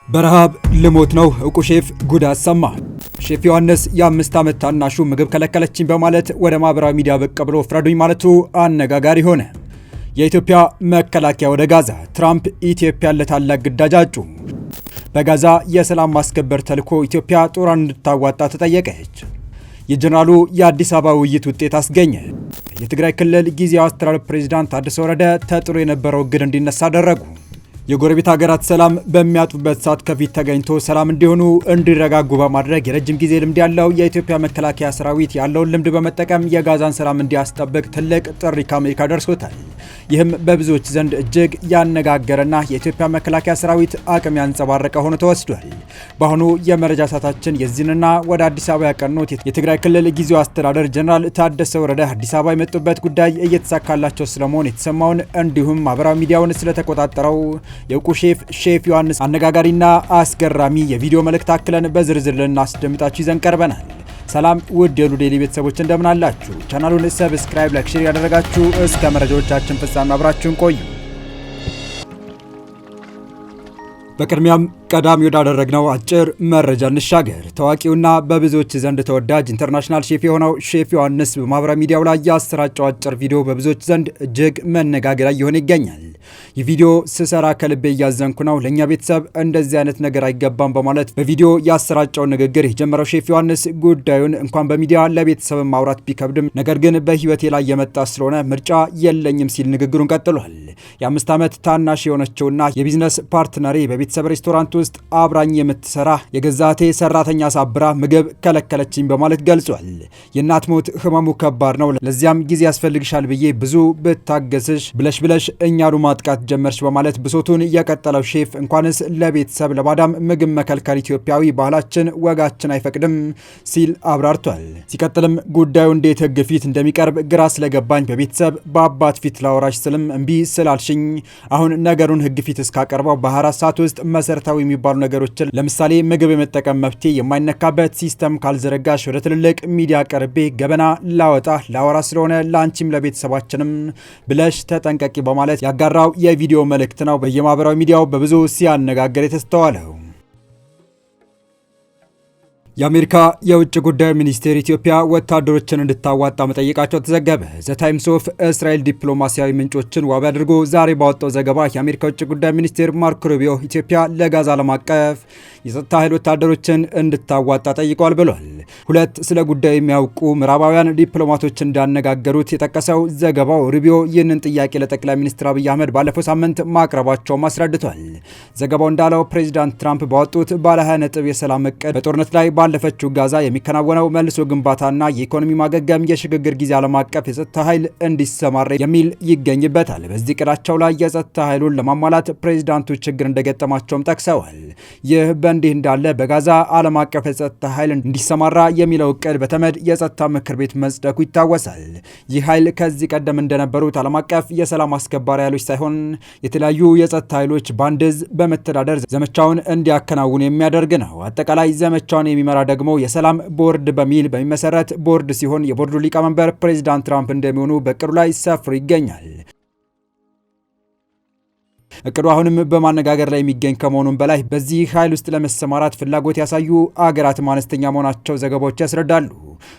በረሃብ ልሞት ነው እውቁ ሼፍ ጉድ አሰማ። ሼፍ ዮሐንስ የ5 ዓመት ታናሹ ምግብ ከለከለችኝ በማለት ወደ ማህበራዊ ሚዲያ ብቅ ብሎ ፍረዱኝ ማለቱ አነጋጋሪ ሆነ። የኢትዮጵያ መከላከያ ወደ ጋዛ፣ ትራምፕ ኢትዮጵያን ለታላቅ ግዳጅ አጩ። በጋዛ የሰላም ማስከበር ተልዕኮ ኢትዮጵያ ጦሯን እንድታዋጣ ተጠየቀች። የጀነራሉ የአዲስ አበባ ውይይት ውጤት አስገኘ። የትግራይ ክልል ጊዜያዊ አስተዳደር ፕሬዝዳንት ታደሰ ወረደ ተጥሎ የነበረው እግድ እንዲነሳ አደረጉ። የጎረቤት ሀገራት ሰላም በሚያጡበት ሰዓት ከፊት ተገኝቶ ሰላም እንዲሆኑ እንዲረጋጉ በማድረግ የረጅም ጊዜ ልምድ ያለው የኢትዮጵያ መከላከያ ሰራዊት ያለውን ልምድ በመጠቀም የጋዛን ሰላም እንዲያስጠብቅ ትልቅ ጥሪ ከአሜሪካ ደርሶታል። ይህም በብዙዎች ዘንድ እጅግ ያነጋገረና የኢትዮጵያ መከላከያ ሰራዊት አቅም ያንጸባረቀ ሆኖ ተወስዷል። በአሁኑ የመረጃ ሰዓታችን የዚህንና ወደ አዲስ አበባ ያቀኑት የትግራይ ክልል ጊዜያዊ አስተዳደር ጀነራል ታደሰ ወረደ አዲስ አበባ የመጡበት ጉዳይ እየተሳካላቸው ስለመሆን የተሰማውን እንዲሁም ማህበራዊ ሚዲያውን ስለተቆጣጠረው የእውቁ ሼፍ ዮሐንስ አነጋጋሪና አስገራሚ የቪዲዮ መልእክት አክለን በዝርዝር ልናስደምጣችሁ ይዘን ቀርበናል። ሰላም ውድ የሉ ዴይሊ ቤተሰቦች እንደምን አላችሁ? ቻናሉን ሰብስክራይብ፣ ላይክ፣ ሼር ያደረጋችሁ እስከ መረጃዎቻችን ፍጻሜ አብራችሁን ቆዩ። በቅድሚያም ቀዳሚ ወዳደረግነው አጭር መረጃ እንሻገር። ታዋቂውና በብዙዎች ዘንድ ተወዳጅ ኢንተርናሽናል ሼፍ የሆነው ሼፍ ዮሐንስ በማህበራዊ ሚዲያው ላይ ያሰራጨው አጭር ቪዲዮ በብዙዎች ዘንድ እጅግ መነጋገሪያ እየሆነ ይገኛል። ይህ ቪዲዮ ስሰራ ከልቤ እያዘንኩ ነው፣ ለእኛ ቤተሰብ እንደዚህ አይነት ነገር አይገባም በማለት በቪዲዮ ያሰራጨውን ንግግር የጀመረው ሼፍ ዮሐንስ ጉዳዩን እንኳን በሚዲያ ለቤተሰብ ማውራት ቢከብድም ነገር ግን በህይወቴ ላይ የመጣ ስለሆነ ምርጫ የለኝም ሲል ንግግሩን ቀጥሏል። የ5 ዓመት ታናሽ የሆነችውና የቢዝነስ ፓርትነሬ በቤተሰብ ሬስቶራንት ውስጥ አብራኝ የምትሰራ የገዛቴ ሰራተኛ ሳብራ ምግብ ከለከለችኝ በማለት ገልጿል። የእናት ሞት ህመሙ ከባድ ነው፣ ለዚያም ጊዜ ያስፈልግሻል ብዬ ብዙ ብታገስሽ ብለሽ እኛኑ ማጥቃት ጀመርሽ በማለት ብሶቱን የቀጠለው ሼፍ እንኳንስ ለቤተሰብ ለባዳም ምግብ መከልከል ኢትዮጵያዊ ባህላችን ወጋችን አይፈቅድም ሲል አብራርቷል። ሲቀጥልም ጉዳዩ እንዴት ህግ ፊት እንደሚቀርብ ግራ ስለገባኝ በቤተሰብ በአባት ፊት ላወራሽ ስልም እምቢ ስላልሽኝ አሁን ነገሩን ህግ ፊት እስካቀርበው በ24 ሰዓት ውስጥ መሰረታዊ የሚባሉ ነገሮችን ለምሳሌ ምግብ የመጠቀም መብቴ የማይነካበት ሲስተም ካልዘረጋሽ ወደ ትልልቅ ሚዲያ ቀርቤ ገበና ላወራ ስለሆነ ለአንቺም ለቤተሰባችንም ብለሽ ተጠንቀቂ በማለት ያጋራው የቪዲዮ መልእክት ነው በየማህበራዊ ሚዲያው በብዙ ሲያነጋገር የተስተዋለው። የአሜሪካ የውጭ ጉዳይ ሚኒስቴር ኢትዮጵያ ወታደሮችን እንድታዋጣ መጠየቃቸው ተዘገበ። ዘ ታይምስ ኦፍ እስራኤል ዲፕሎማሲያዊ ምንጮችን ዋቢ አድርጎ ዛሬ ባወጣው ዘገባ የአሜሪካ የውጭ ጉዳይ ሚኒስቴር ማርኮ ሩቢዮ ኢትዮጵያ ለጋዛ ዓለም አቀፍ የጸጥታ ኃይል ወታደሮችን እንድታዋጣ ጠይቋል ብሏል። ሁለት ስለ ጉዳዩ የሚያውቁ ምዕራባውያን ዲፕሎማቶች እንዳነጋገሩት የጠቀሰው ዘገባው ሩቢዮ ይህንን ጥያቄ ለጠቅላይ ሚኒስትር አብይ አህመድ ባለፈው ሳምንት ማቅረባቸውም አስረድቷል። ዘገባው እንዳለው ፕሬዚዳንት ትራምፕ ባወጡት ባለ 20 ነጥብ የሰላም እቅድ በጦርነት ላይ ባለፈችው ጋዛ የሚከናወነው መልሶ ግንባታና የኢኮኖሚ ማገገም የሽግግር ጊዜ ዓለም አቀፍ የጸጥታ ኃይል እንዲሰማራ የሚል ይገኝበታል። በዚህ እቅዳቸው ላይ የጸጥታ ኃይሉን ለማሟላት ፕሬዚዳንቱ ችግር እንደገጠማቸውም ጠቅሰዋል። ይህ በእንዲህ እንዳለ በጋዛ ዓለም አቀፍ የጸጥታ ኃይል እንዲሰማራ የሚለው እቅድ በተመድ የጸጥታ ምክር ቤት መጽደቁ ይታወሳል። ይህ ኃይል ከዚህ ቀደም እንደነበሩት ዓለም አቀፍ የሰላም አስከባሪ ኃይሎች ሳይሆን የተለያዩ የጸጥታ ኃይሎች ባንድዝ በመተዳደር ዘመቻውን እንዲያከናውኑ የሚያደርግ ነው። አጠቃላይ ዘመቻውን የሚመራ ደግሞ የሰላም ቦርድ በሚል በሚመሰረት ቦርድ ሲሆን የቦርዱ ሊቀመንበር ፕሬዚዳንት ትራምፕ እንደሚሆኑ በእቅዱ ላይ ሰፍሮ ይገኛል። እቅዱ አሁንም በማነጋገር ላይ የሚገኝ ከመሆኑም በላይ በዚህ ኃይል ውስጥ ለመሰማራት ፍላጎት ያሳዩ አገራትም አነስተኛ መሆናቸው ዘገባዎች ያስረዳሉ።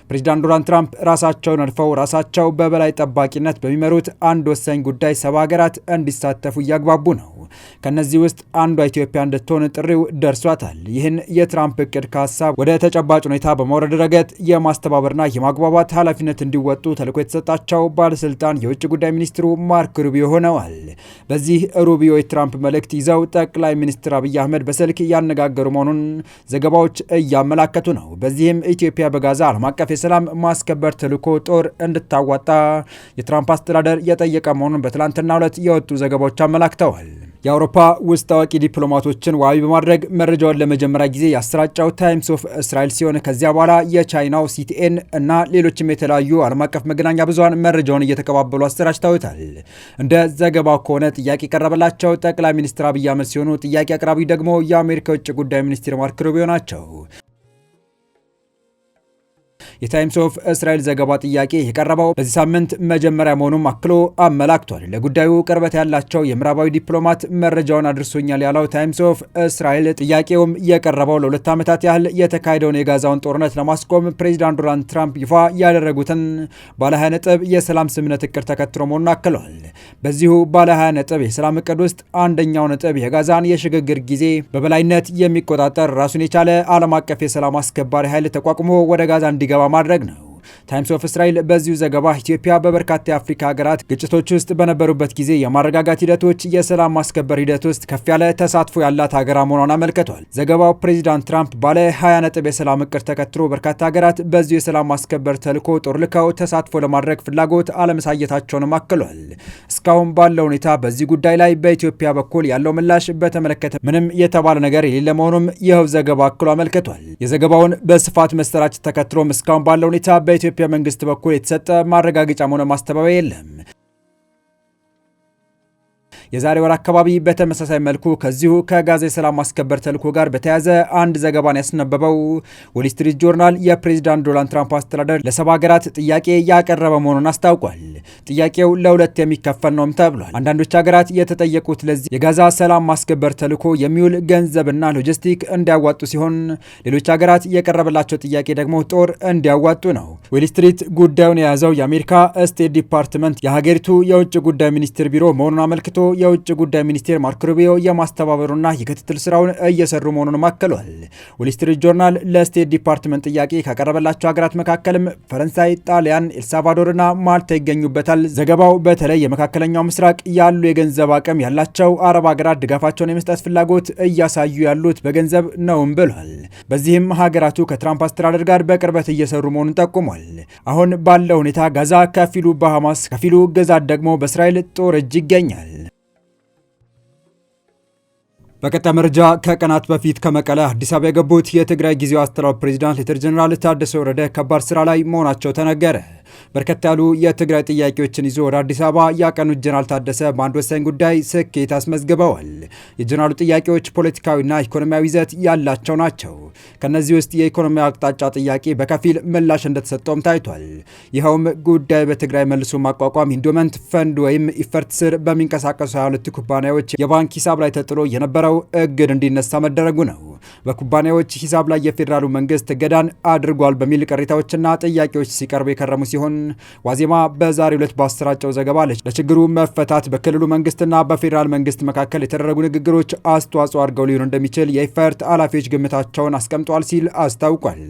ፕሬዚዳንት ዶናልድ ትራምፕ ራሳቸውን አልፈው ራሳቸው በበላይ ጠባቂነት በሚመሩት አንድ ወሳኝ ጉዳይ 70 ሀገራት እንዲሳተፉ እያግባቡ ነው። ከነዚህ ውስጥ አንዷ ኢትዮጵያ እንድትሆን ጥሪው ደርሷታል። ይህን የትራምፕ እቅድ ከሀሳብ ወደ ተጨባጭ ሁኔታ በማውረድ ረገድ የማስተባበርና የማግባባት ኃላፊነት እንዲወጡ ተልዕኮ የተሰጣቸው ባለስልጣን የውጭ ጉዳይ ሚኒስትሩ ማርኮ ሩቢዮ ሆነዋል። በዚህ ሩቢዮ የትራምፕ መልእክት ይዘው ጠቅላይ ሚኒስትር አብይ አህመድ በስልክ እያነጋገሩ መሆኑን ዘገባዎች እያመላከቱ ነው። በዚህም ኢትዮጵያ በጋዛ ዓለም አቀፍ የሰላም ማስከበር ተልዕኮ ጦር እንድታዋጣ የትራምፕ አስተዳደር የጠየቀ መሆኑን በትላንትናው ዕለት የወጡ ዘገባዎች አመላክተዋል። የአውሮፓ ውስጥ ታዋቂ ዲፕሎማቶችን ዋቢ በማድረግ መረጃውን ለመጀመሪያ ጊዜ ያሰራጨው ታይምስ ኦፍ እስራኤል ሲሆን ከዚያ በኋላ የቻይናው ሲቲኤን እና ሌሎችም የተለያዩ ዓለም አቀፍ መገናኛ ብዙሃን መረጃውን እየተቀባበሉ አሰራጭተውታል። እንደ ዘገባው ከሆነ ጥያቄ የቀረበላቸው ጠቅላይ ሚኒስትር አብይ አህመድ ሲሆኑ ጥያቄ አቅራቢ ደግሞ የአሜሪካ የውጭ ጉዳይ ሚኒስትር ማርኮ ሩቢዮ ናቸው። የታይምስ ኦፍ እስራኤል ዘገባ ጥያቄ የቀረበው በዚህ ሳምንት መጀመሪያ መሆኑን አክሎ አመላክቷል። ለጉዳዩ ቅርበት ያላቸው የምዕራባዊ ዲፕሎማት መረጃውን አድርሶኛል ያለው ታይምስ ኦፍ እስራኤል ጥያቄውም የቀረበው ለ2 ዓመታት ያህል የተካሄደውን የጋዛውን ጦርነት ለማስቆም ፕሬዚዳንት ዶናልድ ትራምፕ ይፋ ያደረጉትን ባለ 20 ነጥብ የሰላም ስምምነት እቅድ ተከትሎ መሆኑን አክለዋል። በዚሁ ባለ 20 ነጥብ የሰላም እቅድ ውስጥ አንደኛው ነጥብ የጋዛን የሽግግር ጊዜ በበላይነት የሚቆጣጠር ራሱን የቻለ ዓለም አቀፍ የሰላም አስከባሪ ኃይል ተቋቁሞ ወደ ጋዛ እንዲገባ ማድረግ ነው። ታይምስ ኦፍ እስራኤል በዚሁ ዘገባ ኢትዮጵያ በበርካታ የአፍሪካ ሀገራት ግጭቶች ውስጥ በነበሩበት ጊዜ የማረጋጋት ሂደቶች፣ የሰላም ማስከበር ሂደት ውስጥ ከፍ ያለ ተሳትፎ ያላት ሀገር መሆኗን አመልክቷል። ዘገባው ፕሬዚዳንት ትራምፕ ባለ 20 ነጥብ የሰላም እቅድ ተከትሎ በርካታ ሀገራት በዚሁ የሰላም ማስከበር ተልዕኮ ጦር ልከው ተሳትፎ ለማድረግ ፍላጎት አለመሳየታቸውንም አክሏል። እስካሁን ባለው ሁኔታ በዚህ ጉዳይ ላይ በኢትዮጵያ በኩል ያለው ምላሽ በተመለከተ ምንም የተባለ ነገር የሌለ መሆኑም ይኸው ዘገባ አክሎ አመልክቷል። የዘገባውን በስፋት መሰራጨት ተከትሎም እስካሁን ባለው ሁኔታ በኢትዮጵያ መንግስት በኩል የተሰጠ ማረጋገጫ ሆነ ማስተባበያ የለም። የዛሬ ወር አካባቢ በተመሳሳይ መልኩ ከዚሁ ከጋዛ የሰላም ማስከበር ተልዕኮ ጋር በተያያዘ አንድ ዘገባን ያስነበበው ዎል ስትሪት ጆርናል የፕሬዚዳንት ዶናልድ ትራምፕ አስተዳደር ለ70 ሀገራት ጥያቄ ያቀረበ መሆኑን አስታውቋል። ጥያቄው ለሁለት የሚከፈል ነውም ተብሏል። አንዳንዶች ሀገራት የተጠየቁት ለዚህ የጋዛ ሰላም ማስከበር ተልዕኮ የሚውል ገንዘብና ሎጂስቲክ እንዲያዋጡ ሲሆን፣ ሌሎች ሀገራት የቀረበላቸው ጥያቄ ደግሞ ጦር እንዲያዋጡ ነው። ዎል ስትሪት ጉዳዩን የያዘው የአሜሪካ ስቴት ዲፓርትመንት የሀገሪቱ የውጭ ጉዳይ ሚኒስቴር ቢሮ መሆኑን አመልክቶ የውጭ ጉዳይ ሚኒስቴር ማርኮ ሩቢዮ የማስተባበሩና የክትትል ስራውን እየሰሩ መሆኑን አክሏል። ዎል ስትሪት ጆርናል ለስቴት ዲፓርትመንት ጥያቄ ካቀረበላቸው ሀገራት መካከልም ፈረንሳይ፣ ጣሊያን፣ ኤልሳልቫዶርና ማልታ ይገኙበታል። ዘገባው በተለይ የመካከለኛው ምስራቅ ያሉ የገንዘብ አቅም ያላቸው አረብ ሀገራት ድጋፋቸውን የመስጠት ፍላጎት እያሳዩ ያሉት በገንዘብ ነውም ብሏል። በዚህም ሀገራቱ ከትራምፕ አስተዳደር ጋር በቅርበት እየሰሩ መሆኑን ጠቁሟል። አሁን ባለው ሁኔታ ጋዛ ከፊሉ በሐማስ ከፊሉ ግዛት ደግሞ በእስራኤል ጦር እጅ ይገኛል። በቀጣይ መረጃ ከቀናት በፊት ከመቀለ አዲስ አበባ የገቡት የትግራይ ጊዜያዊ አስተዳደር ፕሬዚዳንት ሌተር ጀነራል ታደሰ ወረደ ከባድ ስራ ላይ መሆናቸው ተነገረ። በርከት ያሉ የትግራይ ጥያቄዎችን ይዞ ወደ አዲስ አበባ ያቀኑት ጀነራል ታደሰ በአንድ ወሳኝ ጉዳይ ስኬት አስመዝግበዋል። የጀነራሉ ጥያቄዎች ፖለቲካዊና ኢኮኖሚያዊ ይዘት ያላቸው ናቸው። ከነዚህ ውስጥ የኢኮኖሚ አቅጣጫ ጥያቄ በከፊል ምላሽ እንደተሰጠውም ታይቷል። ይኸውም ጉዳይ በትግራይ መልሶ ማቋቋም ኢንዶመንት ፈንድ ወይም ኢፈርት ስር በሚንቀሳቀሱ 22 ኩባንያዎች የባንክ ሂሳብ ላይ ተጥሎ የነበረው እግድ እንዲነሳ መደረጉ ነው። በኩባንያዎች ሂሳብ ላይ የፌዴራሉ መንግስት እገዳን አድርጓል በሚል ቅሬታዎችና ጥያቄዎች ሲቀርቡ የከረሙ ሲሆን ዋዜማ በዛሬው ዕለት ባሰራጨው ዘገባ ለችግሩ መፈታት በክልሉ መንግስትና በፌዴራል መንግስት መካከል የተደረጉ ንግግሮች አስተዋጽኦ አድርገው ሊሆን እንደሚችል የኢፈርት ኃላፊዎች ግምታቸውን አስቀምጧል ሲል አስታውቋል።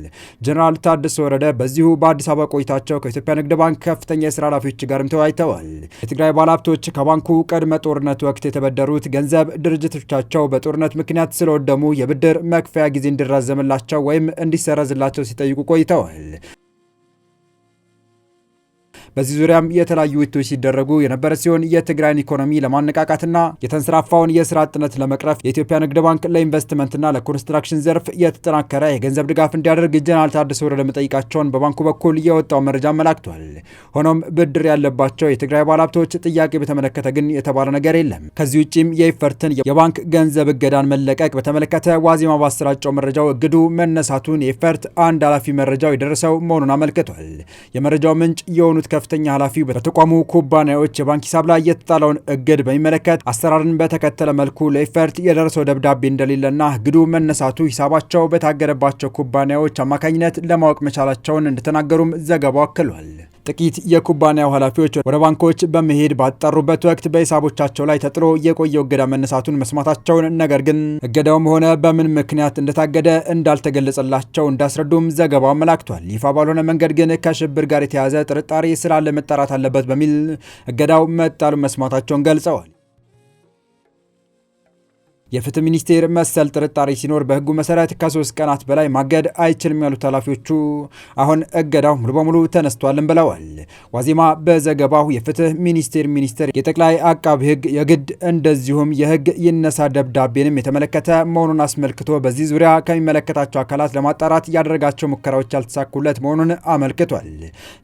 ጀነራል ታደሰ ወረደ በዚሁ በአዲስ አበባ ቆይታቸው ከኢትዮጵያ ንግድ ባንክ ከፍተኛ የስራ ኃላፊዎች ጋርም ተወያይተዋል። የትግራይ ባለሀብቶች ከባንኩ ቅድመ ጦርነት ወቅት የተበደሩት ገንዘብ ድርጅቶቻቸው በጦርነት ምክንያት ስለወደሙ የብድር መክፈያ ጊዜ እንዲራዘምላቸው ወይም እንዲሰረዝላቸው ሲጠይቁ ቆይተዋል። በዚህ ዙሪያም የተለያዩ ውይይቶች ሲደረጉ የነበረ ሲሆን የትግራይን ኢኮኖሚ ለማነቃቃትና የተንሰራፋውን የስራ አጥነት ለመቅረፍ የኢትዮጵያ ንግድ ባንክ ለኢንቨስትመንትና ለኮንስትራክሽን ዘርፍ የተጠናከረ የገንዘብ ድጋፍ እንዲያደርግ ጀነራል ታደሰ ወረደ መጠይቃቸውን በባንኩ በኩል የወጣው መረጃ አመላክቷል። ሆኖም ብድር ያለባቸው የትግራይ ባለሀብቶች ጥያቄ በተመለከተ ግን የተባለ ነገር የለም። ከዚህ ውጭም የኢፈርትን የባንክ ገንዘብ እገዳን መለቀቅ በተመለከተ ዋዜማ ባሰራጨው መረጃው እግዱ መነሳቱን የኢፈርት አንድ ኃላፊ መረጃው የደረሰው መሆኑን አመልክቷል። የመረጃው ምንጭ የሆኑት ከፍተኛ ኃላፊ በተቋሙ ኩባንያዎች የባንክ ሂሳብ ላይ የተጣለውን እግድ በሚመለከት አሰራርን በተከተለ መልኩ ለኢፈርት የደረሰው ደብዳቤ እንደሌለና እግዱ መነሳቱ ሂሳባቸው በታገደባቸው ኩባንያዎች አማካኝነት ለማወቅ መቻላቸውን እንደተናገሩም ዘገባው አክሏል። ጥቂት የኩባንያው ኃላፊዎች ወደ ባንኮች በመሄድ ባጣሩበት ወቅት በሂሳቦቻቸው ላይ ተጥሎ የቆየው እገዳ መነሳቱን መስማታቸውን፣ ነገር ግን እገዳውም ሆነ በምን ምክንያት እንደታገደ እንዳልተገለጸላቸው እንዳስረዱም ዘገባው አመላክቷል። ይፋ ባልሆነ መንገድ ግን ከሽብር ጋር የተያዘ ጥርጣሬ ስላለ መጣራት አለበት በሚል እገዳው መጣሉ መስማታቸውን ገልጸዋል። የፍትህ ሚኒስቴር መሰል ጥርጣሬ ሲኖር በህጉ መሰረት ከ3 ቀናት በላይ ማገድ አይችልም ያሉት ኃላፊዎቹ አሁን እገዳው ሙሉ በሙሉ ተነስቷልም ብለዋል። ዋዜማ በዘገባው የፍትህ ሚኒስቴር የጠቅላይ አቃቢ ህግ የግድ እንደዚሁም የህግ ይነሳ ደብዳቤንም የተመለከተ መሆኑን አስመልክቶ በዚህ ዙሪያ ከሚመለከታቸው አካላት ለማጣራት ያደረጋቸው ሙከራዎች ያልተሳኩለት መሆኑን አመልክቷል።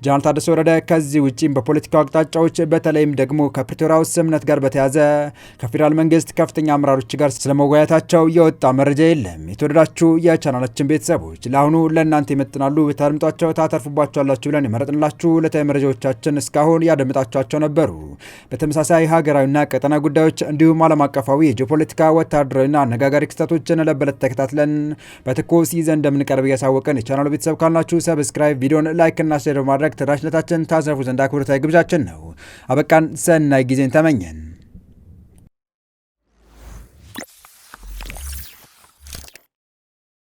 ጀነራል ታደሰ ወረደ ከዚህ ውጪም በፖለቲካው አቅጣጫዎች በተለይም ደግሞ ከፕሪቶሪያው ስምምነት ጋር በተያያዘ ከፌዴራል መንግስት ከፍተኛ አመራሮች ጋር ርዕስ ስለመወያየታቸው የወጣ መረጃ የለም። የተወደዳችሁ የቻናላችን ቤተሰቦች ለአሁኑ ለእናንተ ይመጥናሉ ብታደምጧቸው ታተርፉባቸዋላችሁ ብለን የመረጥንላችሁ ዕለታዊ መረጃዎቻችን እስካሁን ያደምጣችኋቸው ነበሩ። በተመሳሳይ ሀገራዊና ቀጠና ጉዳዮች እንዲሁም ዓለም አቀፋዊ የጂኦፖለቲካ ወታደራዊና አነጋጋሪ ክስተቶችን ለበለት ተከታትለን በትኩስ ይዘን እንደምንቀርብ እያሳወቀን የቻናሉ ቤተሰብ ካልናችሁ ሰብስክራይብ፣ ቪዲዮን ላይክ እና ሼር በማድረግ ተደራሽነታችን ታስረፉ ዘንድ አክብሮታዊ ግብዣችን ነው። አበቃን። ሰናይ ጊዜን ተመኘን።